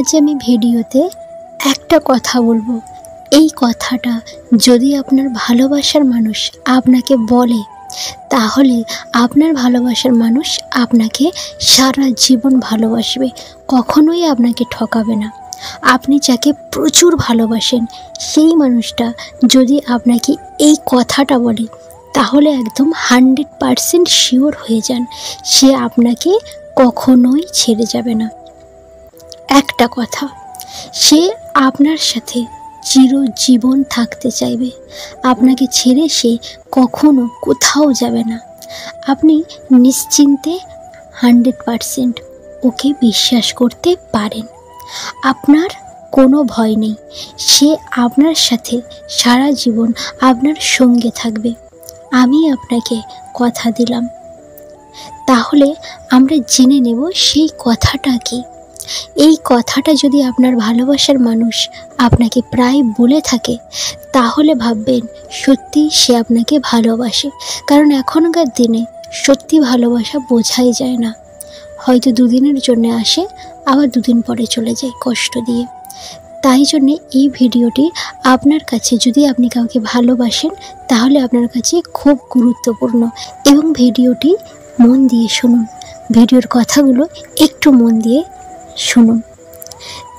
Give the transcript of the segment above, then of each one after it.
আজ আমি ভিডিওতে একটা কথা বলবো। এই কথাটা যদি আপনার ভালোবাসার মানুষ আপনাকে বলে, তাহলে আপনার ভালোবাসার মানুষ আপনাকে সারা জীবন ভালোবাসবে, কখনোই আপনাকে ঠকাবে না। আপনি যাকে প্রচুর ভালোবাসেন সেই মানুষটা যদি আপনাকে এই কথাটা বলে, তাহলে একদম 100% শিওর হয়ে যান সে আপনাকে কখনোই ছেড়ে যাবে না। একটা কথা, সে আপনার সাথে চিরজীবন থাকতে চাইবে, আপনাকে ছেড়ে সে কখনো কোথাও যাবে না। আপনি নিশ্চিন্তে 100% ওকে বিশ্বাস করতে পারেন। আপনার কোনো ভয় নেই, সে আপনার সাথে সারা জীবন আপনার সঙ্গে থাকবে, আমি আপনাকে কথা দিলাম। তাহলে আমরা জেনে নেব সেই কথাটা কি। এই কথাটা যদি আপনার ভালোবাসার মানুষ আপনাকে প্রায় বলে থাকে, তাহলে ভাববেন সত্যি সে আপনাকে ভালোবাসে। কারণ এখনকার দিনে সত্যি ভালোবাসা বোঝাই যায় না। হয়তো দুদিনের জন্য আসে, আবার দুদিন পরে চলে যায় কষ্ট দিয়ে। তাই জন্যে এই ভিডিওটি আপনার কাছে, যদি আপনি কাউকে ভালোবাসেন তাহলে আপনার কাছে খুব গুরুত্বপূর্ণ। এবং ভিডিওটি মন দিয়ে শুনুন, ভিডিওর কথাগুলো একটু মন দিয়ে শুনুন।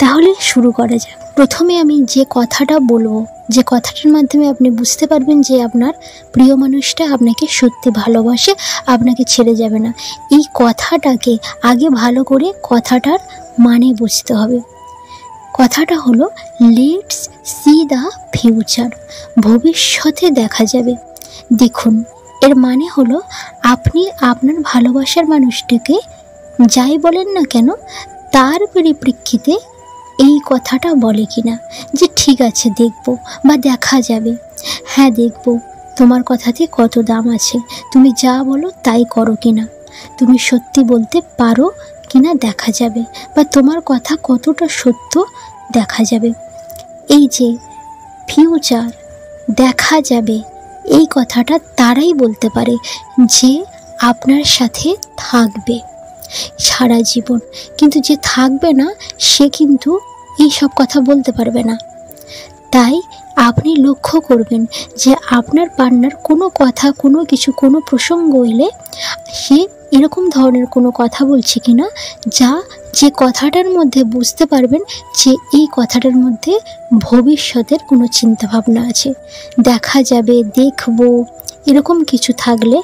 তাহলে শুরু করা যাক। প্রথমে আমি যে কথাটা বলবো, যে কথাটার মাধ্যমে আপনি বুঝতে পারবেন যে আপনার প্রিয় মানুষটা আপনাকে সত্যি ভালোবাসে, আপনাকে ছেড়ে যাবে না, এই কথাটাকে আগে ভালো করে কথাটার মানে বুঝতে হবে। কথাটা হলো লেটস সি দ্য ফিউচার, ভবিষ্যতে দেখা যাবে। দেখুন, এর মানে হলো আপনি আপনার ভালোবাসার মানুষটিকে যাই বলেন না কেন, তার পরিপ্রেক্ষিতে এই কথাটা বলে কিনা যে ঠিক আছে দেখব বা দেখা যাবে। হ্যাঁ দেখব, তোমার কথাতে কত দাম আছে, তুমি যা বলো তাই করো কিনা, তুমি সত্যি বলতে পারো কিনা দেখা যাবে, বা তোমার কথা কতটা সত্য দেখা যাবে। এই যে ফিউচার, দেখা যাবে, এই কথাটা তারাই বলতে পারে যে আপনার সাথে থাকবে সারা জীবন। কিন্তু যে থাকবে না সে কিন্তু এই সব কথা বলতে পারবে না। তাই আপনি লক্ষ্য করবেন যে আপনার পার্টনার কোনো কথা, কোনো কিছু, কোনো প্রসঙ্গ এলে সে এরকম ধরনের কোনো কথা বলছে কিনা, যে কথাটার মধ্যে বুঝতে পারবেন যে এই কথাটার মধ্যে ভবিষ্যতের কোনো চিন্তাভাবনা আছে, দেখা যাবে, দেখব, এরকম কিছু থাকলে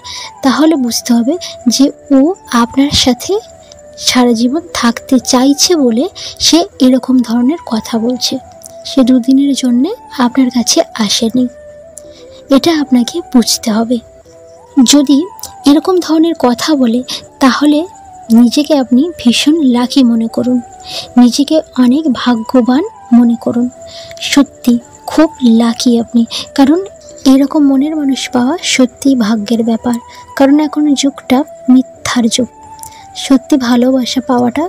তাহলে বুঝতে হবে যে ও আপনার সাথে সারা জীবন থাকতে চাইছে বলে সে এরকম ধরনের কথা বলছে। সে দুদিনের জন্যে আপনার কাছে আসেনি, এটা আপনাকে বুঝতে হবে। যদি এরকম ধরনের কথা বলে, তাহলে নিজেকে আপনি ভীষণ লাকি মনে করুন, নিজেকে অনেক ভাগ্যবান মনে করুন। সত্যি খুব লাকি আপনি, কারণ এরকম মনের মানুষ পাওয়া সত্যিই ভাগ্যের ব্যাপার। কারণ এখন যুগটা মিথ্যার যুগ, সত্যি ভালোবাসা পাওয়াটা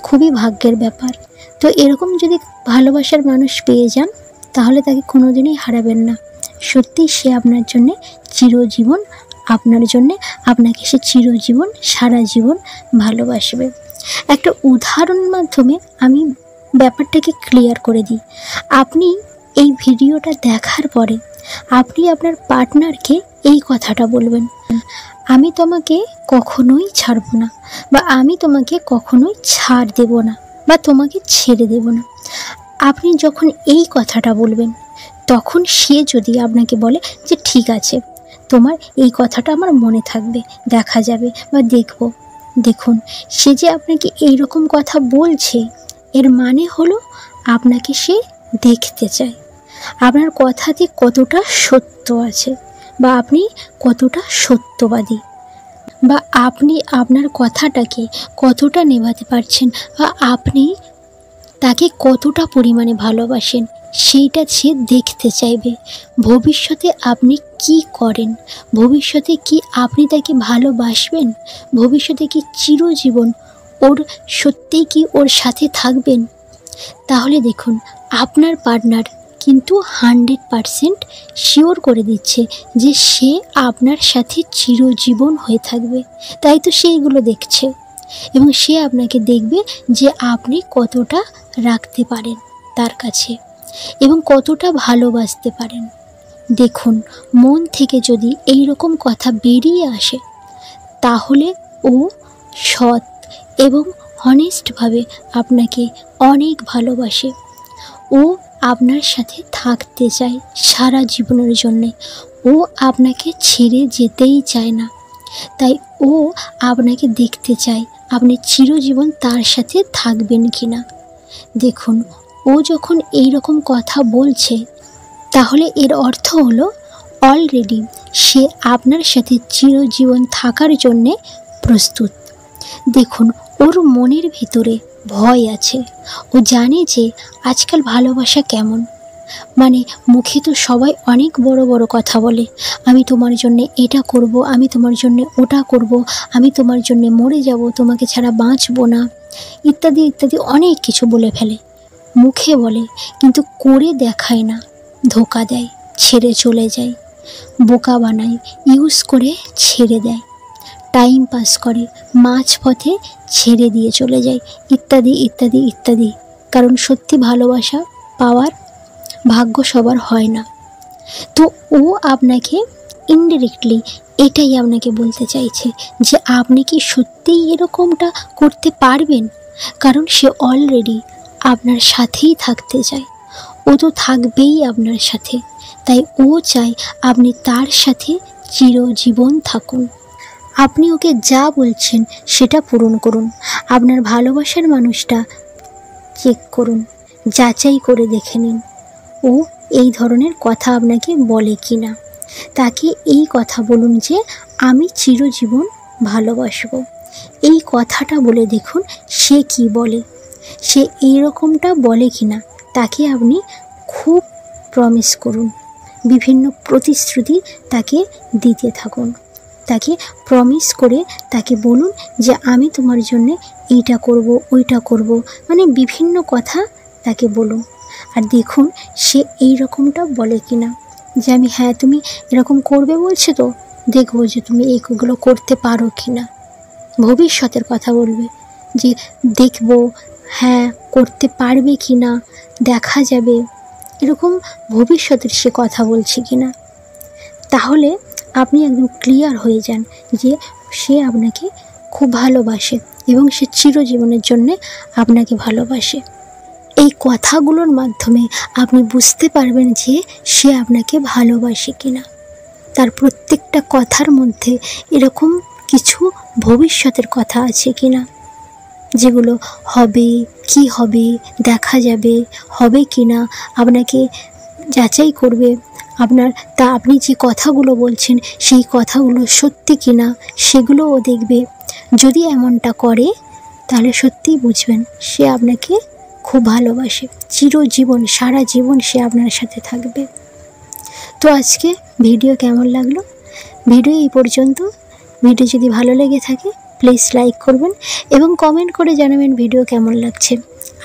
খুবই ভাগ্যের ব্যাপার। তো এরকম যদি ভালোবাসার মানুষ পেয়ে যান, তাহলে তাকে কোনোদিনই হারাবেন না। সত্যি সে আপনার জন্যে চিরজীবন, আপনাকে সে চিরজীবন, সারা জীবন ভালোবাসবে। একটা উদাহরণের মাধ্যমে আমি ব্যাপারটাকে ক্লিয়ার করে দিই। আপনি এই ভিডিওটা দেখার পরে আপনি আপনার পার্টনারকে এই কথাটা বলবেন, আমি তোমাকে কখনোই ছাড়ব না, বা আমি তোমাকে কখনোই ছাড় দেব না, বা তোমাকে ছেড়ে দেব না। আপনি যখন এই কথাটা বলবেন, তখন সে যদি আপনাকে বলে যে ঠিক আছে, তোমার এই কথাটা আমার মনে থাকবে, দেখা যাবে বা দেখব। দেখুন, সে যে আপনাকে এই রকম কথা বলছে, এর মানে হলো আপনাকে সে দেখতে চায়, আপনার কথাতে কতটা সত্য আছে, বা আপনি কতটা সত্যবাদী, বা আপনি আপনার কথাটাকে কতটা নেভাতে পারছেন, বা আপনি তাকে কতটা পরিমাণে ভালোবাসেন, সেইটা সে দেখতে চাইবে। ভবিষ্যতে আপনি কি করেন, ভবিষ্যতে কি আপনি তাকে ভালোবাসবেন, ভবিষ্যতে কি চিরজীবন সত্যিই কি ওর সাথে থাকবেন। তাহলে দেখুন, আপনার পার্টনার কিন্তু 100% শিওর করে দিচ্ছে যে সে আপনার সাথে চিরজীবন হয়ে থাকবে। তাই তো সে এগুলো দেখছে। এবং সে আপনাকে দেখবে যে আপনি কতটা রাখতে পারেন তার কাছে এবং কতটা ভালোবাসতে পারেন। দেখুন, মন থেকে যদি এই রকম কথা বেরিয়ে আসে তাহলে ও সৎ এবং হনেস্টভাবে আপনাকে অনেক ভালোবাসে। ও আপনার সাথে থাকতে চায় সারা জীবনের জন্যে। ও আপনাকে ছেড়ে যেতেই চায় না। তাই ও আপনাকে দেখতে চায় আপনি চিরজীবন তার সাথে থাকবেন কি না। দেখুন, ও যখন এই রকম কথা বলছে তাহলে এর অর্থ হলো অলরেডি সে আপনার সাথে চিরজীবন থাকার জন্যে প্রস্তুত। দেখুন, ওর মনের ভিতরে ভয় আছে। ও জানে যে আজকাল ভালোবাসা কেমন। মানে মুখে তো সবাই অনেক বড় বড় কথা বলে, আমি তোমার জন্যে এটা করব, আমি তোমার জন্যে ওটা করব, আমি তোমার জন্যে মরে যাব, তোমাকে ছাড়া বাঁচব না, ইত্যাদি ইত্যাদি অনেক কিছু বলে ফেলে। মুখে বলে কিন্তু করে দেখায় না, ধোঁকা দেয়, ছেড়ে চলে যায়, বোকা বানায়, ইউজ করে ছেড়ে দেয়, টাইম পাস করে, মাঝপথে ছেড়ে দিয়ে চলে যায়, ইত্যাদি ইত্যাদি ইত্যাদি। কারণ সত্যি ভালোবাসা পাওয়ার ভাগ্য সবার হয় না। তো ও আপনাকে ইনডিরেক্টলি এটাই আপনাকে বলতে চাইছে যে আপনি কি সত্যিই এরকমটা করতে পারবেন। কারণ সে অলরেডি আপনার সাথেই থাকতে চায়। ও তো থাকবেই আপনার সাথে। তাই ও চায় আপনি তার সাথে চিরজীবন থাকুন। আপনি ওকে যা বলছেন সেটা পূরণ করুন। আপনার ভালোবাসার মানুষটা চেক করুন, যাচাই করে দেখে নিন ও এই ধরনের কথা আপনাকে বলে কি না। তাকে এই কথা বলুন যে আমি চিরজীবন ভালোবাসবো। এই কথাটা বলে দেখুন সে কি বলে। সে এই রকমটা বলে কি না তাকে আপনি খুব প্রমিস করুন, বিভিন্ন প্রতিশ্রুতি তাকে দিতে থাকুন। তাকে প্রমিস করে তাকে বলুন যে আমি তোমার জন্যে এইটা করব, ওইটা করব, মানে বিভিন্ন কথা তাকে বলুন। আর দেখুন সে এই রকমটা বলে কি না, যে আমি হ্যাঁ তুমি এরকম করবে বলছো তো, দেখবো যে তুমি এইগুলো করতে পারো কি না। ভবিষ্যতের কথা বলবে যে দেখবো হ্যাঁ করতে পারবে কি না, দেখা যাবে, এরকম ভবিষ্যতের সে কথা বলছে কি না। তাহলে আপনি একদম ক্লিয়ার হয়ে যান যে সে আপনাকে খুব ভালোবাসে এবং সে চিরজীবনের জন্যে আপনাকে ভালোবাসে। এই কথাগুলোর মাধ্যমে আপনি বুঝতে পারবেন যে সে আপনাকে ভালোবাসে কিনা। তার প্রত্যেকটা কথার মধ্যে এরকম কিছু ভবিষ্যতের কথা আছে কিনা, যেগুলো হবে, কি হবে, দেখা যাবে, হবে কিনা, আপনাকে যাচাই করবে। আপনি যে কথাগুলো বলছেন সেই কথাগুলো সত্যি কিনা সেগুলোও দেখবে। যদি এমনটা করে তাহলে সত্যিই বুঝবেন সে আপনাকে খুব ভালোবাসে, চিরজীবন সারা জীবন সে আপনার সাথে থাকবে। তো আজকে ভিডিও কেমন লাগলো? ভিডিও এই পর্যন্ত। ভিডিও যদি ভালো লেগে থাকে প্লিজ লাইক করবেন এবং কমেন্ট করে জানাবেন ভিডিও কেমন লাগছে।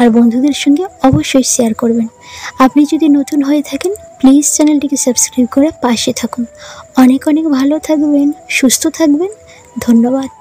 আর বন্ধুদের সঙ্গে অবশ্যই শেয়ার করবেন। আপনি যদি নতুন হয়ে থাকেন প্লিজ চ্যানেলটিকে সাবস্ক্রাইব করে পাশে থাকুন। অনেক অনেক ভালো থাকবেন, সুস্থ থাকবেন। ধন্যবাদ।